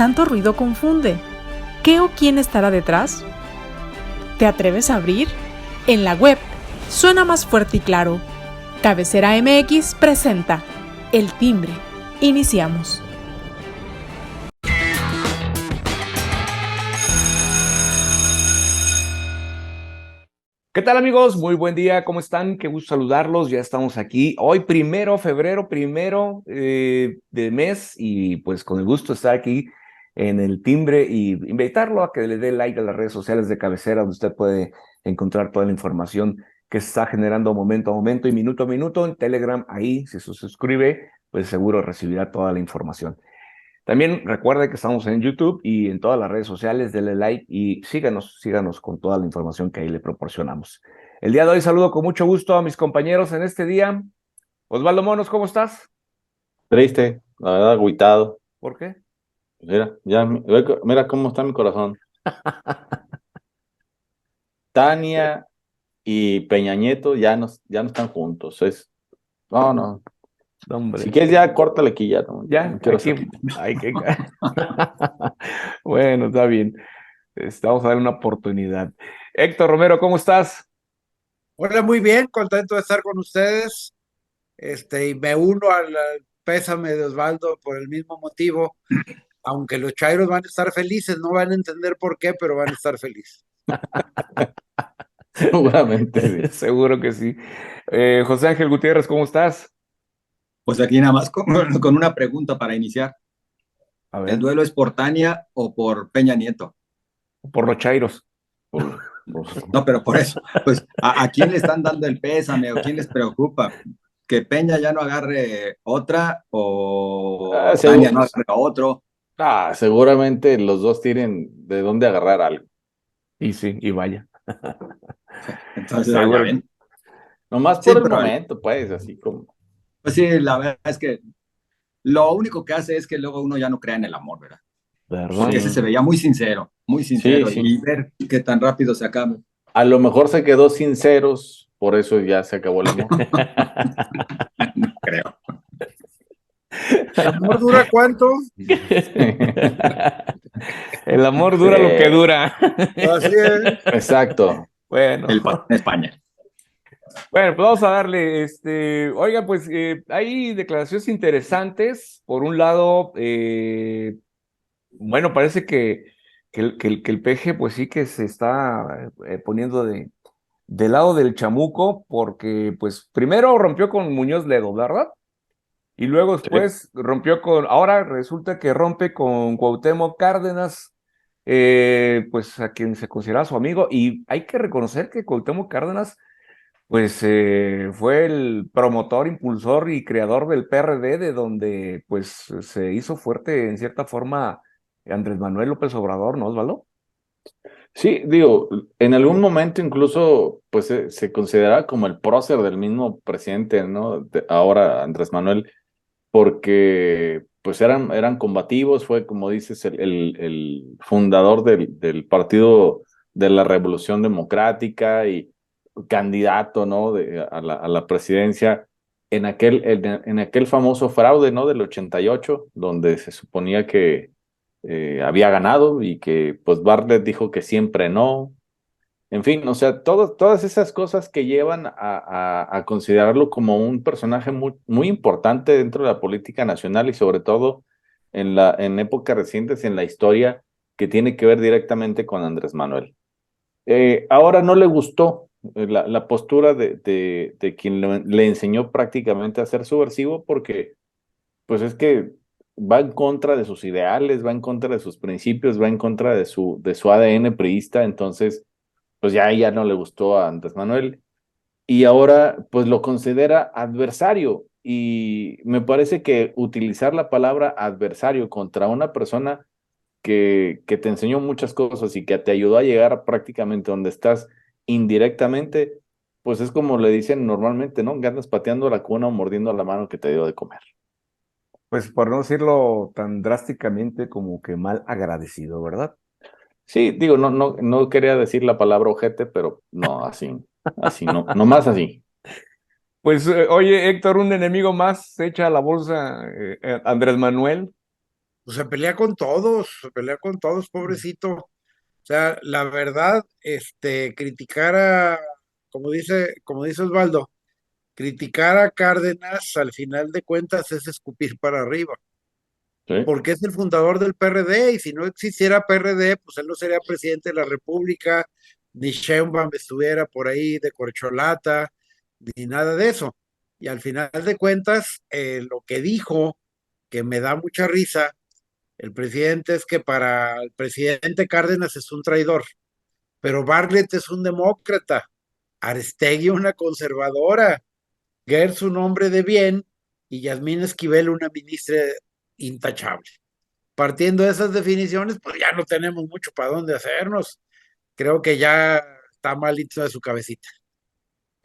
tanto ruido confunde. ¿Qué o quién estará detrás? ¿Te atreves a abrir? En la web suena más fuerte y claro. Cabecera MX presenta El Timbre. Iniciamos. ¿Qué tal, amigos? Muy buen día, ¿cómo están? Qué gusto saludarlos, ya estamos aquí. Hoy, febrero, de mes, y pues con el gusto de estar aquí en El Timbre y invitarlo a que le dé like a las redes sociales de Cabecera, donde usted puede encontrar toda la información que se está generando momento a momento y minuto a minuto. En Telegram, ahí, si se suscribe, pues seguro recibirá toda la información. También recuerde que estamos en YouTube y en todas las redes sociales, denle like y síganos con toda la información que ahí le proporcionamos. El día de hoy saludo con mucho gusto a mis compañeros en este día. Osvaldo Monos, ¿cómo estás? Triste, la verdad, agüitado. ¿Por qué? Mira, mira cómo está mi corazón. Tania y Peña Nieto ya no están juntos. No. No, Si hombre, quieres ya córtale aquí ya, no ya, quiero hacer. hay que... Bueno, está bien. Vamos a darle una oportunidad. Héctor Romero, ¿cómo estás? Hola, muy bien, contento de estar con ustedes. Y me uno al pésame de Osvaldo por el mismo motivo, aunque los Chairos van a estar felices, no van a entender por qué, pero van a estar felices. Seguramente sí. Seguro que sí. José Ángel Gutiérrez, ¿cómo estás? Pues aquí nada más con una pregunta para iniciar. A ¿El ver, duelo es por Tania o por Peña Nieto? por los Chairos. No, pero por eso, pues, ¿a quién le están dando el pésame o quién les preocupa? ¿Que Peña ya no agarre otra o Tania no agarre otro? Seguramente los dos tienen de dónde agarrar algo. Y sí, y vaya. Entonces, ya Seguro. ven. Nomás Sí, por el pero momento, pues, así como. pues sí, la verdad es que lo único que hace es que luego uno ya no crea en el amor, ¿verdad? ¿Verdad? Porque ese Sí, se veía muy sí, sincero, y sí. ver que tan rápido se acaba. A lo mejor se quedó sinceros, por eso ya se acabó el amor. No creo. ¿El amor dura cuánto? El amor Sí, dura lo que dura. Así es. exacto. Bueno, En España. bueno, pues vamos a darle, oiga, pues hay declaraciones interesantes. Por un lado, bueno, parece que el PG, pues sí que se está poniendo del lado del chamuco, porque pues primero rompió con Muñoz Ledo, ¿verdad? Y luego Sí. después ahora resulta que rompe con Cuauhtémoc Cárdenas, pues a quien se considera su amigo, y hay que reconocer que Cuauhtémoc Cárdenas, pues fue el promotor, impulsor y creador del PRD, de donde pues se hizo fuerte en cierta forma Andrés Manuel López Obrador, ¿no, Osvaldo? Sí, digo, en algún momento incluso pues se consideraba como el prócer del mismo presidente, ¿no? Ahora Andrés Manuel, porque pues eran combativos, fue como dices el fundador del Partido de la Revolución Democrática y candidato, ¿no? A la presidencia en aquel famoso fraude, ¿no? Del 88, donde se suponía que había ganado y que pues Bartlett dijo que siempre no. En fin, o sea, todas esas cosas que llevan a considerarlo como un personaje muy, muy importante dentro de la política nacional y sobre todo en épocas recientes en la historia que tiene que ver directamente con Andrés Manuel. Ahora no le gustó la postura de quien le enseñó prácticamente a ser subversivo porque pues es que va en contra de sus ideales, va en contra de sus principios, va en contra de su ADN priista, entonces pues ya no le gustó a Andrés Manuel y ahora pues lo considera adversario y me parece que utilizar la palabra adversario contra una persona que te enseñó muchas cosas y que te ayudó a llegar prácticamente donde estás indirectamente, pues es como le dicen normalmente, ¿no? Que andas pateando la cuna o mordiendo la mano que te dio de comer. Pues por no decirlo tan drásticamente como que mal agradecido, ¿verdad? Sí, digo, no quería decir la palabra ojete, pero no, así no, nomás así. Pues oye, Héctor, un enemigo más se echa a la bolsa Andrés Manuel. pues se pelea con todos, pobrecito. O sea, la verdad, criticar como dice Osvaldo, criticar a Cárdenas al final de cuentas es escupir para arriba, Sí. porque es el fundador del PRD y si no existiera PRD, pues él no sería presidente de la República, ni Sheinbaum estuviera por ahí de corcholata, ni nada de eso. Y al final de cuentas, lo que dijo, que me da mucha risa, el presidente es que para el presidente Cárdenas es un traidor, pero Bartlett es un demócrata, Aristegui una conservadora, Gertz un hombre de bien y Yasmín Esquivel una ministra intachable. Partiendo de esas definiciones, pues ya no tenemos mucho para dónde hacernos. Creo que ya está malito de su cabecita.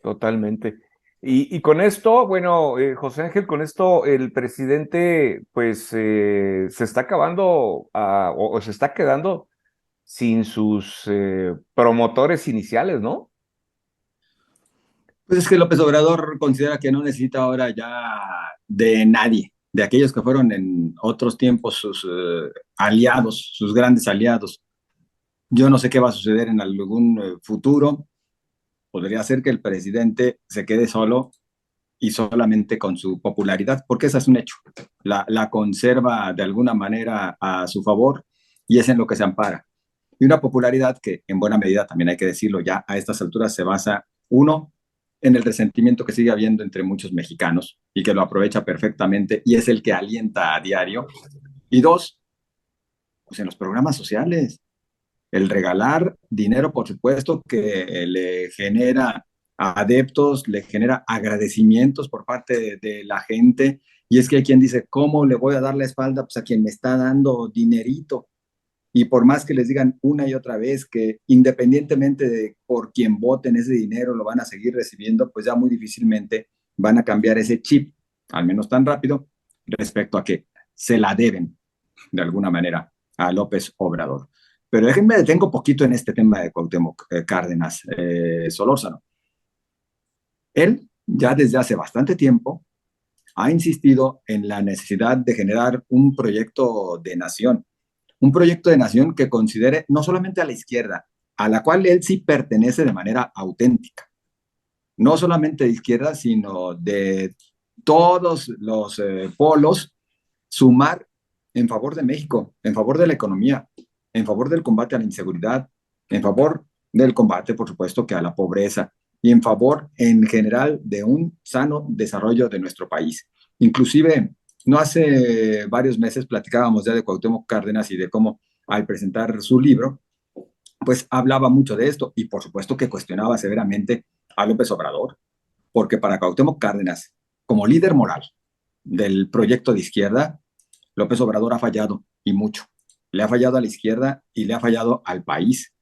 Totalmente. Y con esto, bueno, José Ángel, con esto el presidente pues se está acabando o se está quedando sin sus promotores iniciales, ¿no? Pues es que López Obrador considera que no necesita ahora ya de nadie, de aquellos que fueron en otros tiempos sus aliados, sus grandes aliados. Yo no sé qué va a suceder en algún futuro. Podría ser que el presidente se quede solo y solamente con su popularidad, porque ese es un hecho. La conserva de alguna manera a su favor y es en lo que se ampara. Y una popularidad que en buena medida, también hay que decirlo, ya a estas alturas se basa, uno, en el resentimiento que sigue habiendo entre muchos mexicanos y que lo aprovecha perfectamente y es el que alienta a diario. Y dos, pues en los programas sociales, el regalar dinero, por supuesto, que le genera adeptos, le genera agradecimientos por parte de la gente. Y es que hay quien dice, ¿cómo le voy a dar la espalda pues, a quien me está dando dinerito? Y por más que les digan una y otra vez que independientemente de por quién voten ese dinero lo van a seguir recibiendo, pues ya muy difícilmente van a cambiar ese chip, al menos tan rápido, respecto a que se la deben de alguna manera a López Obrador. Pero déjenme detengo un poquito en este tema de Cuauhtémoc Cárdenas Solórzano. Él ya desde hace bastante tiempo ha insistido en la necesidad de generar un proyecto de nación que considere no solamente a la izquierda, a la cual él sí pertenece de manera auténtica, no solamente de izquierda, sino de todos los polos, sumar en favor de México, en favor de la economía, en favor del combate a la inseguridad, en favor del combate, por supuesto, que a la pobreza y en favor en general de un sano desarrollo de nuestro país. Inclusive, no hace varios meses platicábamos ya de Cuauhtémoc Cárdenas y de cómo al presentar su libro, pues hablaba mucho de esto y por supuesto que cuestionaba severamente a López Obrador, porque para Cuauhtémoc Cárdenas, como líder moral del proyecto de izquierda, López Obrador ha fallado y mucho. Le ha fallado a la izquierda y le ha fallado al país.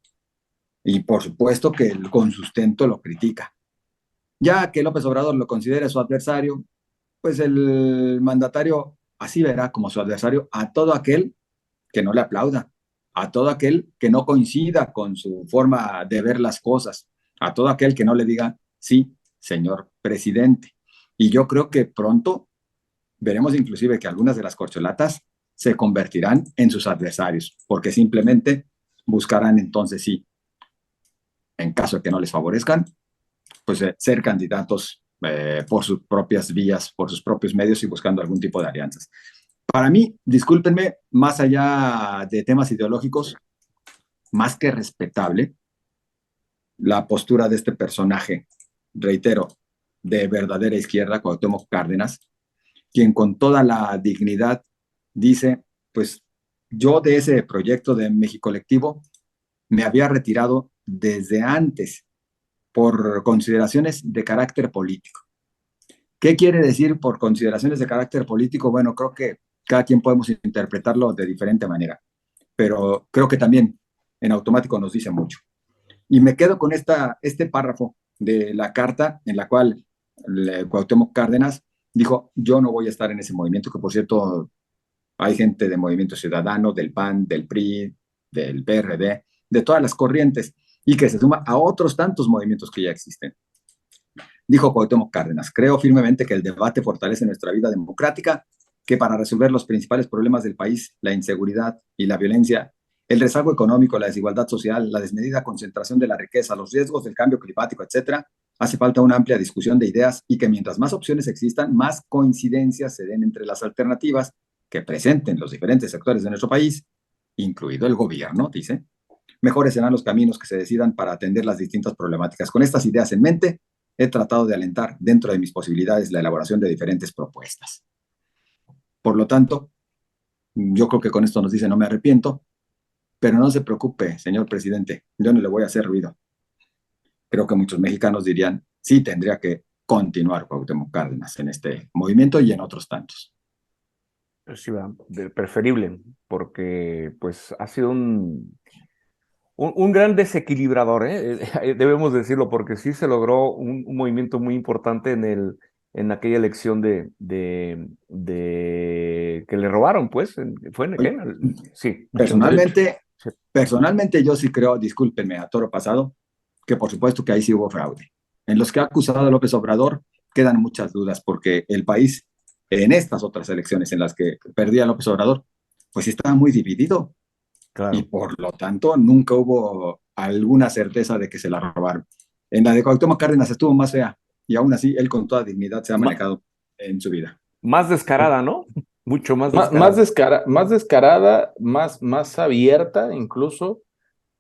Y por supuesto que él con sustento lo critica. Ya que López Obrador lo considere su adversario, pues el mandatario así verá como su adversario a todo aquel que no le aplauda, a todo aquel que no coincida con su forma de ver las cosas, a todo aquel que no le diga, sí, señor presidente. Y yo creo que pronto veremos inclusive que algunas de las corcholatas se convertirán en sus adversarios, porque simplemente buscarán entonces, sí, en caso de que no les favorezcan, pues ser candidatos por sus propias vías, por sus propios medios y buscando algún tipo de alianzas. Para mí, discúlpenme, más allá de temas ideológicos, más que respetable la postura de este personaje, reitero, de verdadera izquierda, Cuauhtémoc Cárdenas, quien con toda la dignidad dice, pues yo de ese proyecto de México Colectivo me había retirado desde antes por consideraciones de carácter político. ¿Qué quiere decir por consideraciones de carácter político? Bueno, creo que cada quien podemos interpretarlo de diferente manera, pero creo que también en automático nos dice mucho. Y me quedo con este párrafo de la carta en la cual Cuauhtémoc Cárdenas dijo, yo no voy a estar en ese movimiento, que por cierto hay gente de Movimiento Ciudadano, del PAN, del PRI, del PRD, de todas las corrientes, y que se suma a otros tantos movimientos que ya existen. Dijo Cuauhtémoc Cárdenas, creo firmemente que el debate fortalece nuestra vida democrática que para resolver los principales problemas del país, la inseguridad y la violencia, el rezago económico, la desigualdad social, la desmedida concentración de la riqueza, los riesgos del cambio climático, etcétera, hace falta una amplia discusión de ideas y que mientras más opciones existan, más coincidencias se den entre las alternativas que presenten los diferentes sectores de nuestro país, incluido el gobierno, dice. Mejores serán los caminos que se decidan para atender las distintas problemáticas. Con estas ideas en mente, he tratado de alentar dentro de mis posibilidades la elaboración de diferentes propuestas. Por lo tanto, yo creo que con esto nos dice no me arrepiento, pero no se preocupe, señor presidente, yo no le voy a hacer ruido. Creo que muchos mexicanos dirían, sí, tendría que continuar Cuauhtémoc Cárdenas en este movimiento y en otros tantos. Sí, preferible, porque pues ha sido un gran desequilibrador, debemos decirlo, porque sí se logró un movimiento muy importante en aquella elección de que le robaron, pues, fue Oye, sí. personalmente yo sí creo, discúlpenme, a toro pasado, que por supuesto que ahí sí hubo fraude. En los que ha acusado a López Obrador quedan muchas dudas, porque el país, en estas otras elecciones en las que perdía López Obrador, pues estaba muy dividido. Claro. Y por lo tanto nunca hubo alguna certeza de que se la robaron. En la de Cuauhtémoc Cárdenas estuvo más fea y aún así él con toda dignidad se ha manejado en su vida. Más descarada, ¿no? Mucho más descarada. Más descarada, más abierta incluso,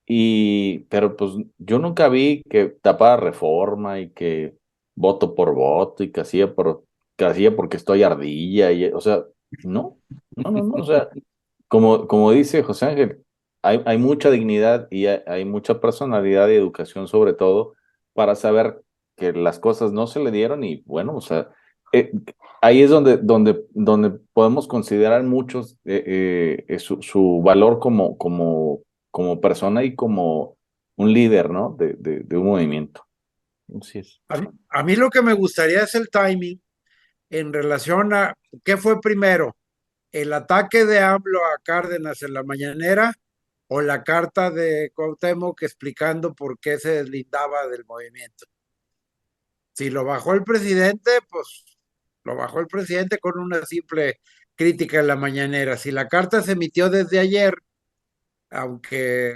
pero pues yo nunca vi que tapara Reforma y que voto por voto y que hacía porque estoy ardilla, o sea, no, o sea, como dice José Ángel, hay mucha dignidad y hay mucha personalidad y educación sobre todo para saber que las cosas no se le dieron y bueno, o sea, ahí es donde podemos considerar muchos su valor como persona y como un líder, ¿no? De un movimiento. Así es. A mí lo que me gustaría es el timing en relación a qué fue primero, el ataque de AMLO a Cárdenas en la mañanera o la carta de Cuauhtémoc explicando por qué se deslindaba del movimiento. Si lo bajó el presidente, pues lo bajó el presidente con una simple crítica en la mañanera. Si la carta se emitió desde ayer, aunque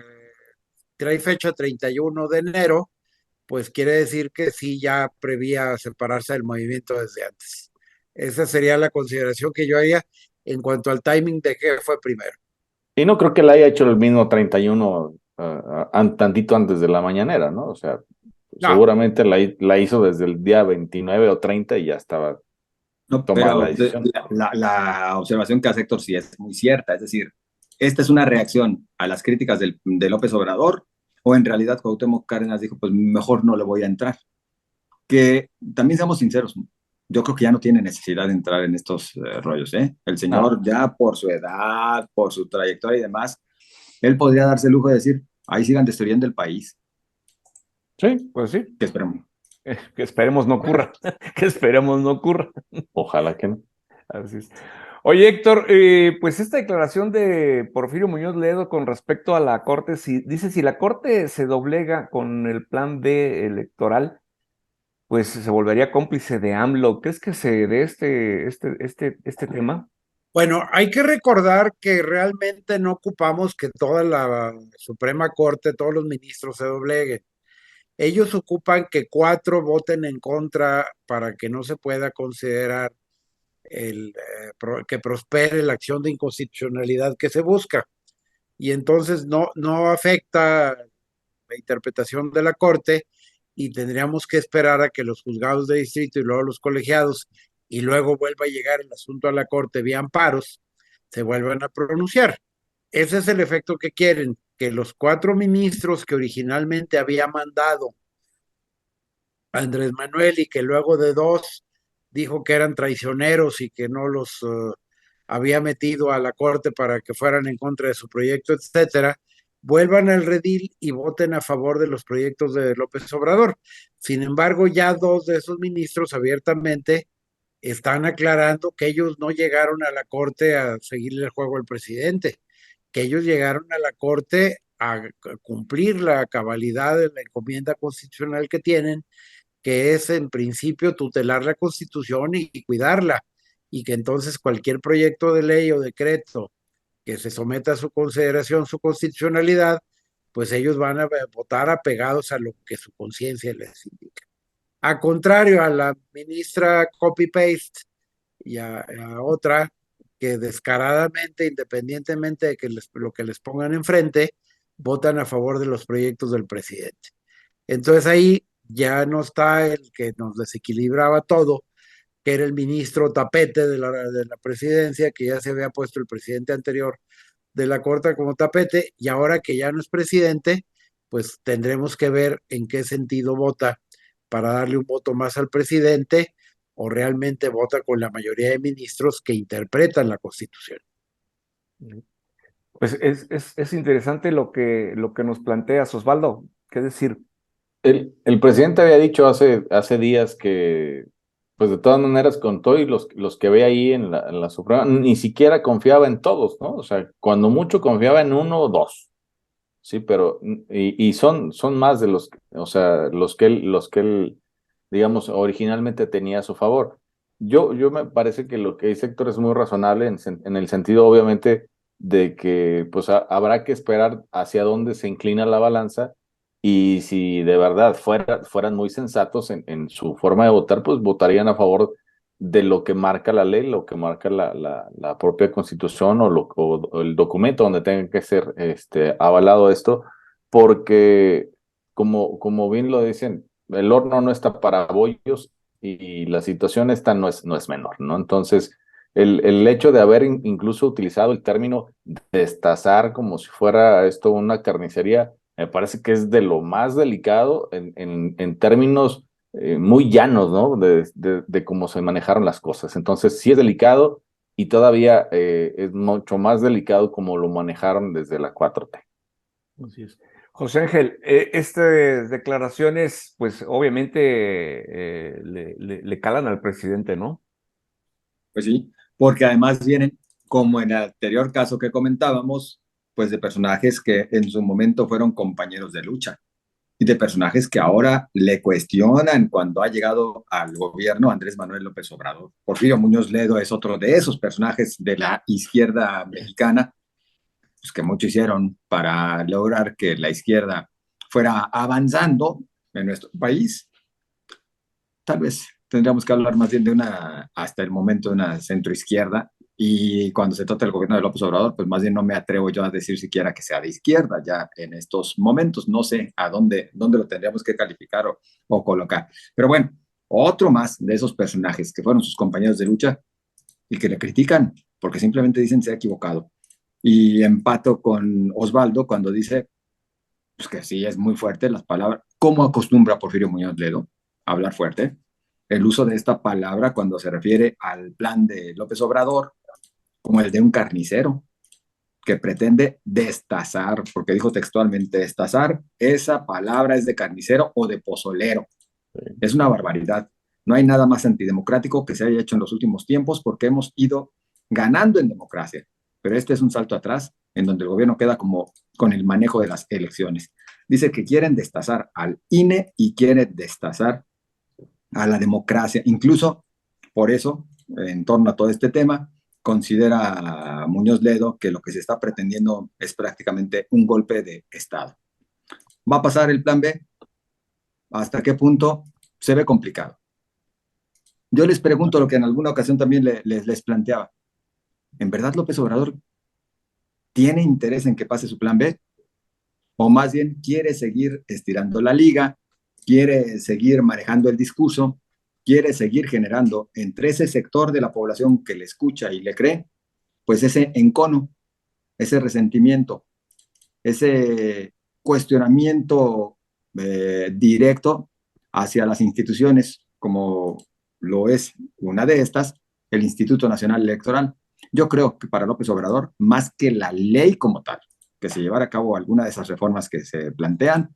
trae fecha 31 de enero, pues quiere decir que sí ya prevía separarse del movimiento desde antes. Esa sería la consideración que yo haría en cuanto al timing de qué fue primero. Y no creo que la haya hecho el mismo 31 tantito antes de la mañanera, ¿no? O sea, No, seguramente la hizo desde el día 29 o 30 y ya estaba No, tomada pero la decisión. la observación que hace Héctor sí es muy cierta, es decir, esta es una reacción a las críticas de López Obrador, o en realidad Cuauhtémoc Cárdenas dijo, pues mejor no le voy a entrar. Que también seamos sinceros, yo creo que ya no tiene necesidad de entrar en estos rollos, ¿eh? El señor ya por su edad, por su trayectoria y demás, él podría darse el lujo de decir, ahí sigan destruyendo el país. Sí, pues sí. Que esperemos. Que esperemos no ocurra. Que esperemos no ocurra. Ojalá que no. Así es. Oye, Héctor, pues esta declaración de Porfirio Muñoz Ledo con respecto a la Corte, dice si la Corte se doblega con el plan B electoral, pues se volvería cómplice de AMLO. ¿Crees que se dé este tema? bueno, hay que recordar que realmente no ocupamos que toda la Suprema Corte, todos los ministros se dobleguen. Ellos ocupan que 4 voten en contra para que no se pueda considerar que prospere la acción de inconstitucionalidad que se busca. Y entonces no afecta la interpretación de la Corte y tendríamos que esperar a que los juzgados de distrito y luego los colegiados y luego vuelva a llegar el asunto a la Corte vía amparos, se vuelvan a pronunciar. Ese es el efecto que quieren, que los 4 ministros que originalmente había mandado Andrés Manuel y que luego de 2 dijo que eran traicioneros y que no los había metido a la Corte para que fueran en contra de su proyecto, etcétera, vuelvan al redil y voten a favor de los proyectos de López Obrador. Sin embargo, ya 2 de esos ministros abiertamente están aclarando que ellos no llegaron a la Corte a seguirle el juego al presidente, que ellos llegaron a la Corte a cumplir la cabalidad de la encomienda constitucional que tienen, que es en principio tutelar la Constitución y cuidarla. y que entonces cualquier proyecto de ley o decreto que se someta a su consideración, su constitucionalidad, pues ellos van a votar apegados a lo que su conciencia les indica. A contrario a la ministra copy-paste y a otra que descaradamente, independientemente de que lo que les pongan enfrente, votan a favor de los proyectos del presidente. Entonces ahí ya no está el que nos desequilibraba todo, que era el ministro tapete de la presidencia, que ya se había puesto el presidente anterior de la Corte como tapete, y ahora que ya no es presidente, pues tendremos que ver en qué sentido vota para darle un voto más al presidente o realmente vota con la mayoría de ministros que interpretan la Constitución. Pues es interesante lo que nos planteas, Osvaldo. ¿Qué decir? El presidente había dicho hace días que, pues de todas maneras, con todo y los que ve ahí en la Suprema, ni siquiera confiaba en todos, ¿no? O sea, cuando mucho confiaba en uno o dos, sí, pero, y son más de o sea, los que él, digamos, originalmente tenía a su favor. Yo me parece que lo que dice Héctor es muy razonable en el sentido, obviamente, de que, pues, habrá que esperar hacia dónde se inclina la balanza y si de verdad fueran muy sensatos en su forma de votar, pues votarían a favor de lo que marca la ley, lo que marca la propia Constitución o el documento donde tenga que ser avalado esto, porque como bien lo dicen, el horno no está para bollos y la situación esta no es menor, ¿no? Entonces, el hecho de haber incluso utilizado el término destazar como si fuera esto una carnicería, me parece que es de lo más delicado en términos muy llanos, ¿no? De cómo se manejaron las cosas. Entonces, sí es delicado y todavía es mucho más delicado como lo manejaron desde la 4T. Así es. José Ángel, estas declaraciones, pues obviamente le calan al presidente, ¿no? Pues sí, porque además vienen, como en el anterior caso que comentábamos, pues de personajes que en su momento fueron compañeros de lucha y de personajes que ahora le cuestionan cuando ha llegado al gobierno Andrés Manuel López Obrador. Porfirio Muñoz Ledo es otro de esos personajes de la izquierda mexicana, pues que mucho hicieron para lograr que la izquierda fuera avanzando en nuestro país. Tal vez tendríamos que hablar más bien de una, hasta el momento, de una centroizquierda. Y cuando se trata del gobierno de López Obrador, pues más bien no me atrevo yo a decir siquiera que sea de izquierda ya en estos momentos. No sé a dónde lo tendríamos que calificar o colocar. Pero bueno, otro más de esos personajes que fueron sus compañeros de lucha y que le critican porque simplemente dicen se ha equivocado. Y empato con Osvaldo cuando dice pues que sí es muy fuerte las palabras. ¿Cómo acostumbra Porfirio Muñoz Ledo a hablar fuerte? El uso de esta palabra cuando se refiere al plan de López Obrador, como el de un carnicero que pretende destazar, porque dijo textualmente destazar, esa palabra es de carnicero o de pozolero. Sí. Es una barbaridad. No hay nada más antidemocrático que se haya hecho en los últimos tiempos porque hemos ido ganando en democracia. Pero este es un salto atrás en donde el gobierno queda como con el manejo de las elecciones. Dice que quieren destazar al INE y quieren destazar a la democracia. Incluso por eso, en torno a todo este tema, considera Muñoz Ledo que lo que se está pretendiendo es prácticamente un golpe de Estado. ¿Va a pasar el plan B? ¿Hasta qué punto? Se ve complicado. Yo les pregunto lo que en alguna ocasión también les planteaba. ¿En verdad López Obrador tiene interés en que pase su plan B? ¿O más bien quiere seguir estirando la liga, quiere seguir manejando el discurso, quiere seguir generando entre ese sector de la población que le escucha y le cree, pues ese encono, ese resentimiento, ese cuestionamiento directo hacia las instituciones, como lo es una de estas, el Instituto Nacional Electoral? Yo creo que para López Obrador, más que la ley como tal, que se llevara a cabo alguna de esas reformas que se plantean,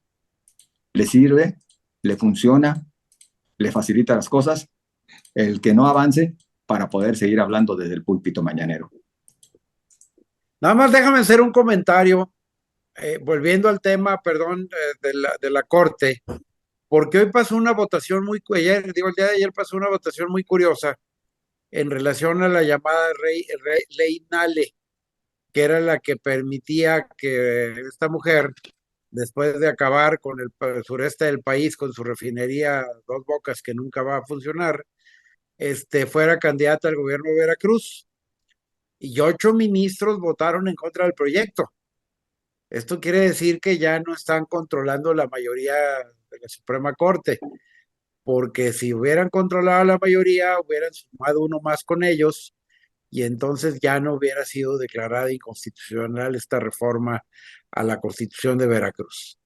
le sirve, le funciona, le facilita las cosas, el que no avance para poder seguir hablando desde el púlpito mañanero. Nada más déjame hacer un comentario, volviendo al tema, perdón, de la Corte, porque hoy pasó una votación el día de ayer pasó una votación muy curiosa, en relación a la llamada ley Nale, que era la que permitía que esta mujer, después de acabar con el sureste del país, con su refinería Dos Bocas, que nunca va a funcionar, fuera candidata al gobierno de Veracruz. Y 8 ministros votaron en contra del proyecto. Esto quiere decir que ya no están controlando la mayoría de la Suprema Corte, porque si hubieran controlado la mayoría, hubieran sumado uno más con ellos y entonces ya no hubiera sido declarada inconstitucional esta reforma a la Constitución de Veracruz.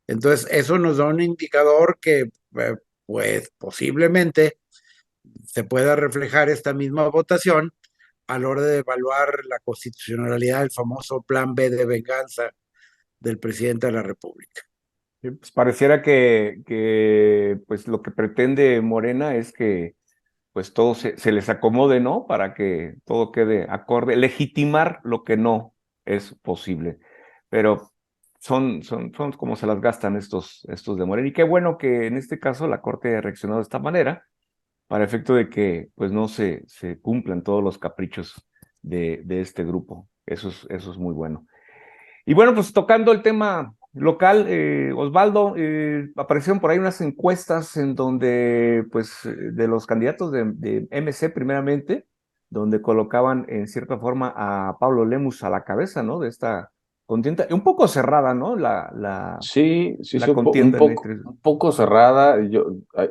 Entonces, eso nos da un indicador que, pues, posiblemente se pueda reflejar esta misma votación a la hora de evaluar la constitucionalidad del famoso Plan B de venganza del presidente de la República. Sí, pues pareciera que pues lo que pretende Morena es que pues todo se les acomode, ¿no? Para que todo quede acorde, legitimar lo que no es posible. Pero son como se las gastan estos de Morena. Y qué bueno que en este caso la Corte ha reaccionado de esta manera, para efecto de que pues no se cumplan todos los caprichos de este grupo. Eso es muy bueno. Y bueno, pues tocando el tema local, Osvaldo, aparecieron por ahí unas encuestas en donde, pues, de los candidatos de MC primeramente, donde colocaban en cierta forma a Pablo Lemus a la cabeza, ¿no? De esta contienda, un poco cerrada, ¿no? Sí, sí, La sí, contienda entre... un poco cerrada.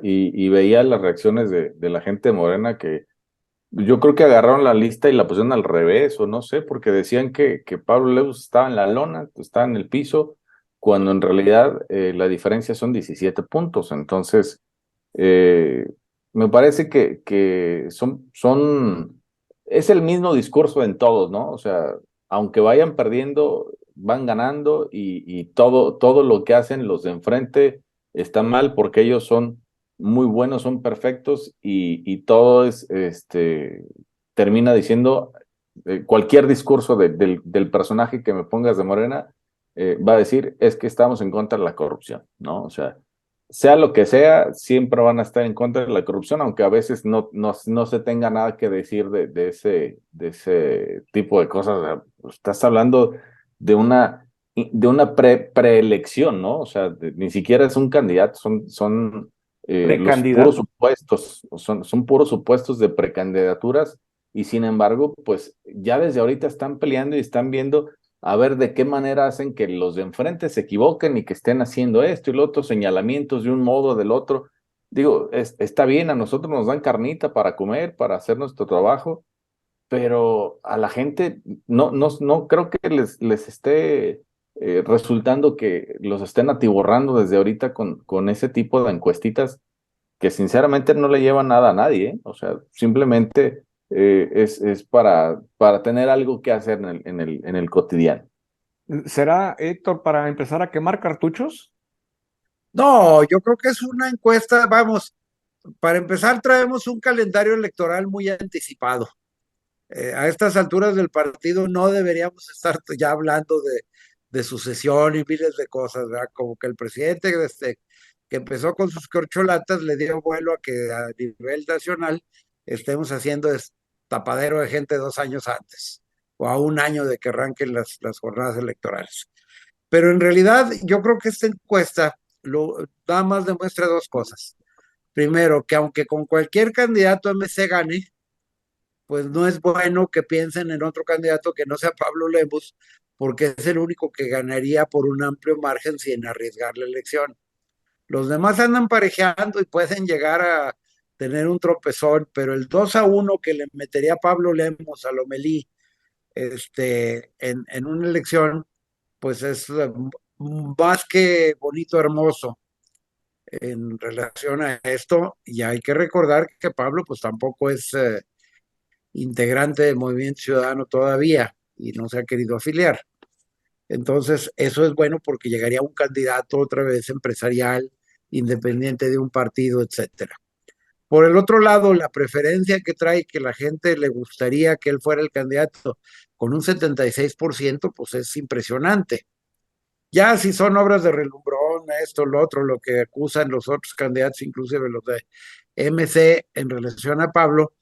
Y veía las reacciones de la gente de Morena que yo creo que agarraron la lista y la pusieron al revés, o no sé, porque decían que Pablo Lemus estaba en la lona, estaba en el piso, cuando en realidad la diferencia son 17 puntos. Entonces, eh, me parece que es el mismo discurso en todos, ¿no? O sea, aunque vayan perdiendo, van ganando y todo lo que hacen los de enfrente está mal porque ellos son muy buenos, son perfectos y todo termina diciendo, cualquier discurso del personaje que me pongas de Morena, va a decir, es que estamos en contra de la corrupción, ¿no? O sea lo que sea, siempre van a estar en contra de la corrupción, aunque a veces no se tenga nada que decir de ese tipo de cosas. O sea, estás hablando de una preelección, ¿no? O sea, ni siquiera es un candidato, son los puros Precandidato. supuestos, son puros supuestos de precandidaturas, y sin embargo, pues ya desde ahorita están peleando y están viendo a ver de qué manera hacen que los de enfrente se equivoquen y que estén haciendo esto y lo otro, señalamientos de un modo o del otro. Digo, está bien, a nosotros nos dan carnita para comer, para hacer nuestro trabajo, pero a la gente no creo que les esté resultando que los estén atiborrando desde ahorita con ese tipo de encuestitas que sinceramente no le llevan nada a nadie, ¿eh? O sea, simplemente es para tener algo que hacer en el cotidiano. ¿Será, Héctor, para empezar a quemar cartuchos? No, yo creo que es una encuesta, vamos, para empezar traemos un calendario electoral muy anticipado. A estas alturas del partido no deberíamos estar ya hablando de sucesión y miles de cosas, ¿verdad? Como que el presidente que empezó con sus corcholatas le dio vuelo a que a nivel nacional estemos haciendo tapadero de gente 2 años antes o a un año de que arranquen las jornadas electorales. Pero en realidad yo creo que esta encuesta nada más demuestra dos cosas. Primero, que aunque con cualquier candidato MC gane, pues no es bueno que piensen en otro candidato que no sea Pablo Lemus, porque es el único que ganaría por un amplio margen sin arriesgar la elección. Los demás andan parejeando y pueden llegar a tener un tropezón, pero el 2-1 que le metería Pablo Lemos a Lomelí en una elección, pues es más que bonito, hermoso en relación a esto. Y hay que recordar que Pablo pues tampoco es integrante del Movimiento Ciudadano todavía y no se ha querido afiliar. Entonces, eso es bueno porque llegaría un candidato otra vez empresarial, independiente de un partido, etcétera. Por el otro lado, la preferencia que trae, que la gente le gustaría que él fuera el candidato con un 76%, pues es impresionante. Ya si son obras de relumbrón, esto, lo otro, lo que acusan los otros candidatos, inclusive los de MC en relación a Pablo,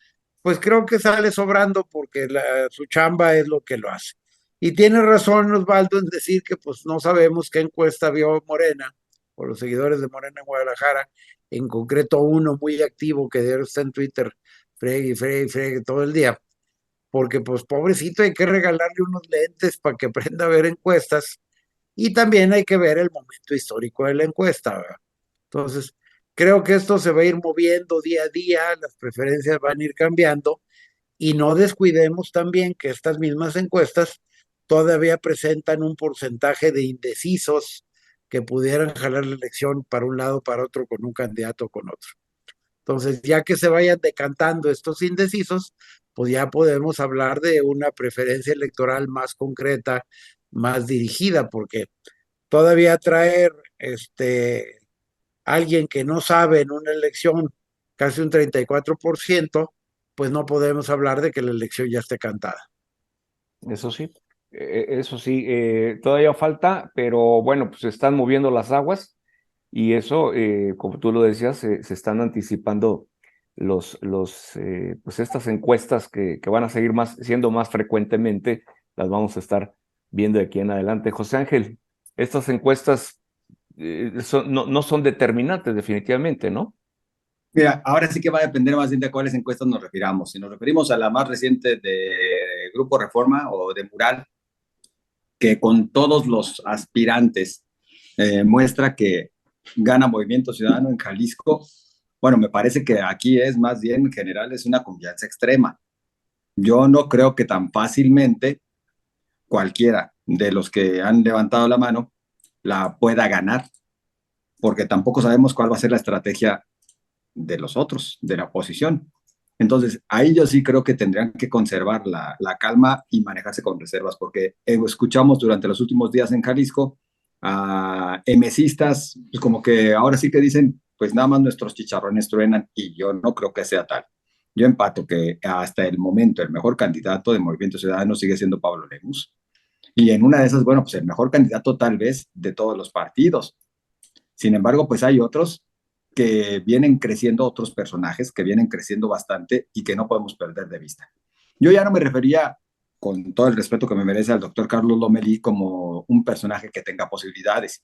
pues creo que sale sobrando porque su chamba es lo que lo hace. Y tiene razón Osvaldo en decir que pues no sabemos qué encuesta vio Morena o los seguidores de Morena en Guadalajara, en concreto uno muy activo que diario está en Twitter, fregue, fregue, fregue todo el día, porque pues pobrecito hay que regalarle unos lentes para que aprenda a ver encuestas y también hay que ver el momento histórico de la encuesta, ¿verdad? Entonces, creo que esto se va a ir moviendo día a día, las preferencias van a ir cambiando y no descuidemos también que estas mismas encuestas todavía presentan un porcentaje de indecisos que pudieran jalar la elección para un lado, para otro, con un candidato o con otro. Entonces, ya que se vayan decantando estos indecisos, pues ya podemos hablar de una preferencia electoral más concreta, más dirigida, porque todavía traer alguien que no sabe en una elección casi un 34%, pues no podemos hablar de que la elección ya esté cantada. Eso sí, todavía falta, pero bueno, pues se están moviendo las aguas y eso, como tú lo decías, se están anticipando pues estas encuestas que van a seguir siendo más frecuentemente, las vamos a estar viendo de aquí en adelante. José Ángel, estas encuestas no son determinantes definitivamente, ¿no? Mira, ahora sí que va a depender más bien de cuáles encuestas nos refiramos. Si nos referimos a la más reciente de Grupo Reforma o de Mural, que con todos los aspirantes muestra que gana Movimiento Ciudadano en Jalisco, bueno, me parece que aquí es más bien en general es una confianza extrema. Yo no creo que tan fácilmente cualquiera de los que han levantado la mano la pueda ganar, porque tampoco sabemos cuál va a ser la estrategia de los otros, de la oposición. Entonces, ahí yo sí creo que tendrían que conservar la calma y manejarse con reservas, porque escuchamos durante los últimos días en Jalisco a emesistas, pues como que ahora sí que dicen, pues nada más nuestros chicharrones truenan, y yo no creo que sea tal. Yo empato que hasta el momento el mejor candidato de Movimiento Ciudadano sigue siendo Pablo Lemus. Y en una de esas, bueno, pues el mejor candidato tal vez de todos los partidos. Sin embargo, pues hay otros que vienen creciendo, otros personajes que vienen creciendo bastante y que no podemos perder de vista. Yo ya no me refería, con todo el respeto que me merece, al doctor Carlos Lomelí como un personaje que tenga posibilidades.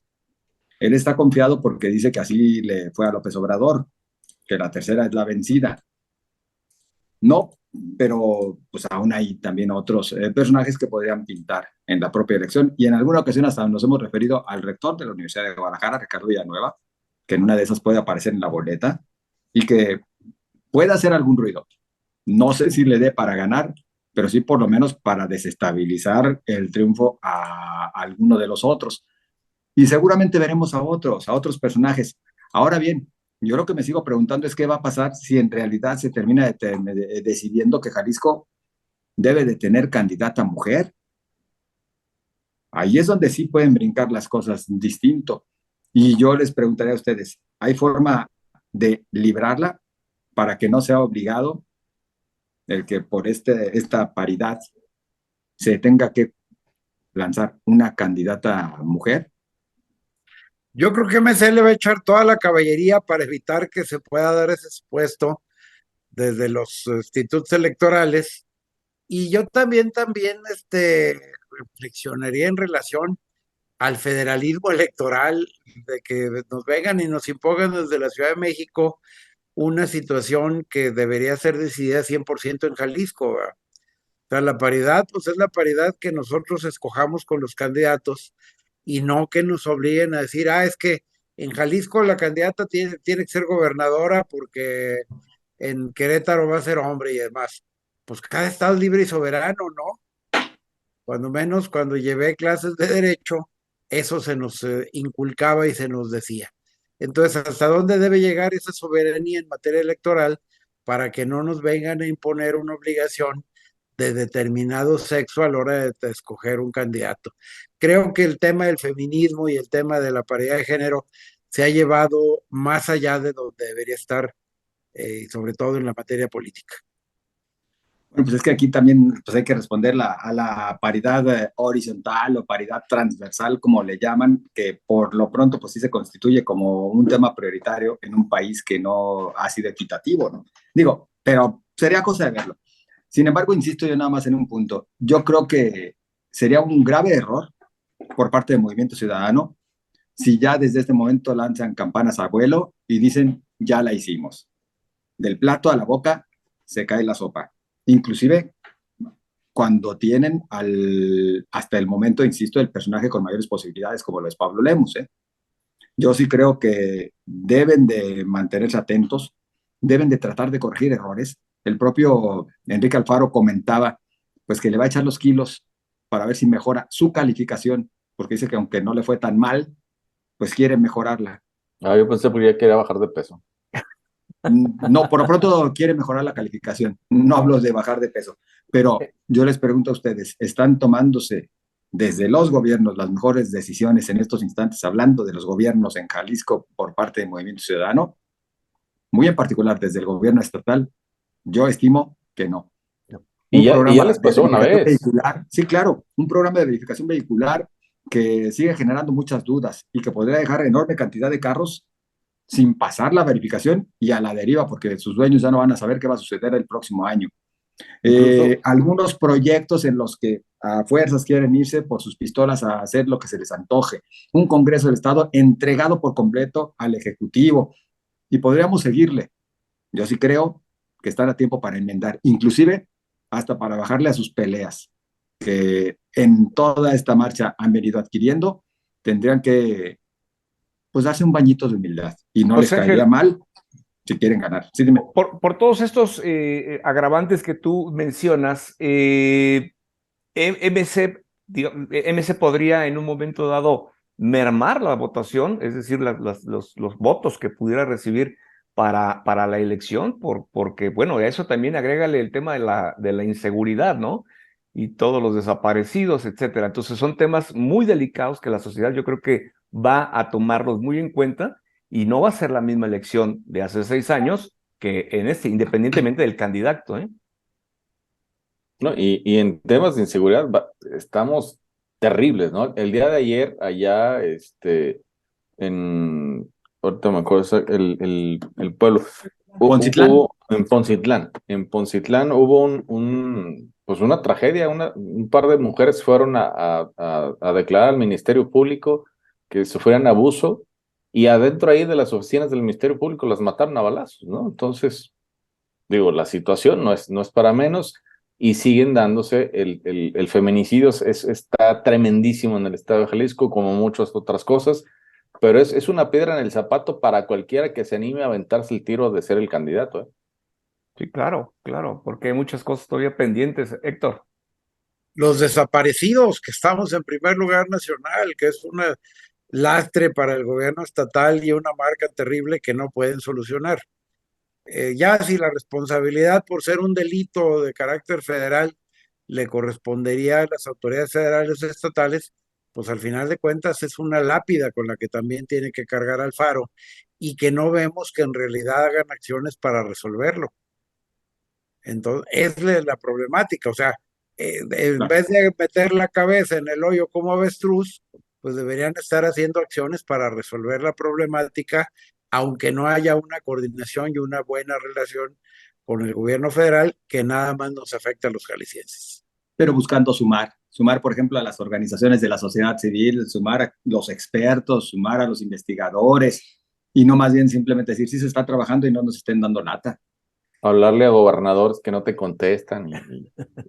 Él está confiado porque dice que así le fue a López Obrador, que la tercera es la vencida. No, pero pues aún hay también otros personajes que podrían pintar en la propia elección, y en alguna ocasión hasta nos hemos referido al rector de la Universidad de Guadalajara, Ricardo Villanueva, que en una de esas puede aparecer en la boleta y que puede hacer algún ruido. No sé si le dé para ganar, pero sí por lo menos para desestabilizar el triunfo a alguno de los otros. Y seguramente veremos a otros personajes. Ahora bien, yo lo que me sigo preguntando es qué va a pasar si en realidad se termina decidiendo que Jalisco debe de tener candidata mujer. Ahí es donde sí pueden brincar las cosas distinto. Y yo les preguntaré a ustedes, ¿hay forma de librarla para que no sea obligado el que por esta paridad se tenga que lanzar una candidata mujer? Yo creo que MC le va a echar toda la caballería para evitar que se pueda dar ese supuesto desde los institutos electorales. Y yo también, reflexionaría en relación al federalismo electoral, de que nos vengan y nos impongan desde la Ciudad de México una situación que debería ser decidida 100% en Jalisco, ¿verdad? O sea, la paridad, pues es la paridad que nosotros escojamos con los candidatos y no que nos obliguen a decir, es que en Jalisco la candidata tiene que ser gobernadora porque en Querétaro va a ser hombre y demás. Pues cada estado es libre y soberano, ¿no? Cuando menos cuando llevé clases de derecho, eso se nos inculcaba y se nos decía. Entonces, ¿hasta dónde debe llegar esa soberanía en materia electoral para que no nos vengan a imponer una obligación de determinado sexo a la hora de escoger un candidato? Creo que el tema del feminismo y el tema de la paridad de género se ha llevado más allá de donde debería estar, sobre todo en la materia política. Bueno, pues es que aquí también pues hay que responder a la paridad horizontal o paridad transversal, como le llaman, que por lo pronto pues sí se constituye como un tema prioritario en un país que no ha sido equitativo, ¿no? Digo, pero sería cosa de verlo. Sin embargo, insisto yo nada más en un punto. Yo creo que sería un grave error por parte del Movimiento Ciudadano si ya desde este momento lanzan campanas a vuelo y dicen, ya la hicimos. Del plato a la boca se cae la sopa. Inclusive cuando tienen hasta el momento, insisto, el personaje con mayores posibilidades como lo es Pablo Lemus, ¿eh? Yo sí creo que deben de mantenerse atentos, deben de tratar de corregir errores. El propio Enrique Alfaro comentaba pues que le va a echar los kilos para ver si mejora su calificación, porque dice que aunque no le fue tan mal, pues quiere mejorarla. Yo pensé que ya quería bajar de peso. No, por lo pronto quiere mejorar la calificación. No hablo de bajar de peso, pero yo les pregunto a ustedes, ¿están tomándose desde los gobiernos las mejores decisiones en estos instantes, hablando de los gobiernos en Jalisco por parte del Movimiento Ciudadano? Muy en particular desde el gobierno estatal, yo estimo que no. Y ya programa les de pasó una verificación vez. vehicular, sí, claro, un programa de verificación vehicular que sigue generando muchas dudas y que podría dejar enorme cantidad de carros sin pasar la verificación y a la deriva, porque sus dueños ya no van a saber qué va a suceder el próximo año. Incluso, Algunos proyectos en los que a fuerzas quieren irse por sus pistolas a hacer lo que se les antoje. Un Congreso del Estado entregado por completo al Ejecutivo. Y podríamos seguirle. Yo sí creo que están a tiempo para enmendar, inclusive hasta para bajarle a sus peleas, que en toda esta marcha han venido adquiriendo. Tendrían que pues darse un bañito de humildad y no les José caería Ángel, mal si quieren ganar. Sí, dime. por todos estos agravantes que tú mencionas, MC, MC podría en un momento dado mermar la votación, es decir, los votos que pudiera recibir para la elección, porque, bueno, a eso también agrégale el tema de la inseguridad, ¿no? Y todos los desaparecidos, etcétera. Entonces son temas muy delicados que la sociedad yo creo que va a tomarlos muy en cuenta y no va a ser la misma elección de hace 6 años que en este, independientemente del candidato, ¿eh? ¿no? Y en temas de inseguridad estamos terribles, ¿no? El día de ayer, allá, ahorita me acuerdo, el pueblo, Poncitlán. En Poncitlán hubo pues una tragedia, un par de mujeres fueron a declarar al Ministerio Público que sufrían abuso y adentro ahí de las oficinas del Ministerio Público las mataron a balazos, ¿no? Entonces, digo, la situación no es para menos y siguen dándose, el feminicidio está tremendísimo en el estado de Jalisco, como muchas otras cosas, pero es una piedra en el zapato para cualquiera que se anime a aventarse el tiro de ser el candidato, ¿eh? Sí, claro, claro, porque hay muchas cosas todavía pendientes, Héctor. Los desaparecidos, que estamos en primer lugar nacional, que es un lastre para el gobierno estatal y una marca terrible que no pueden solucionar. Ya si la responsabilidad por ser un delito de carácter federal le correspondería a las autoridades federales o estatales, pues al final de cuentas es una lápida con la que también tiene que cargar Alfaro y que no vemos que en realidad hagan acciones para resolverlo. Entonces, es la problemática, o sea, en Claro. vez de meter la cabeza en el hoyo como avestruz, pues deberían estar haciendo acciones para resolver la problemática, aunque no haya una coordinación y una buena relación con el gobierno federal, que nada más nos afecta a los jaliscienses. Pero buscando sumar, por ejemplo, a las organizaciones de la sociedad civil, sumar a los expertos, sumar a los investigadores, y no más bien simplemente decir, sí se está trabajando y no nos estén dando lata, Hablarle a gobernadores que no te contestan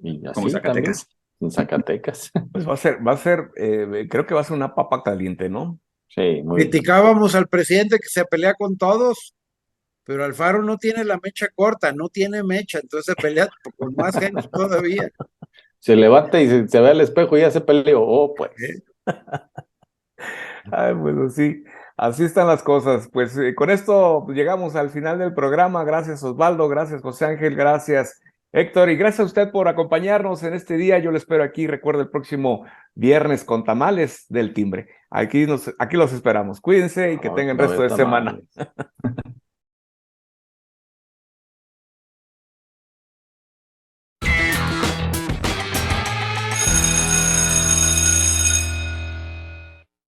y como así también, Zacatecas. en Zacatecas. Pues creo que va a ser una papa caliente, ¿no? Sí, muy bien. Criticábamos al presidente que se pelea con todos, pero Alfaro no tiene la mecha corta, no tiene mecha, entonces se pelea con más gente todavía. Se levanta y se ve al espejo y ya se peleó. Oh, ¿Eh? pues. Ay, bueno, sí, así están las cosas. Pues con esto llegamos al final del programa. Gracias, Osvaldo, gracias, José Ángel, gracias, Héctor, y gracias a usted por acompañarnos en este día. Yo lo espero aquí, recuerda, el próximo viernes con tamales del timbre. Aquí los esperamos. Cuídense y que tengan Va a resto haber de semana. tamales.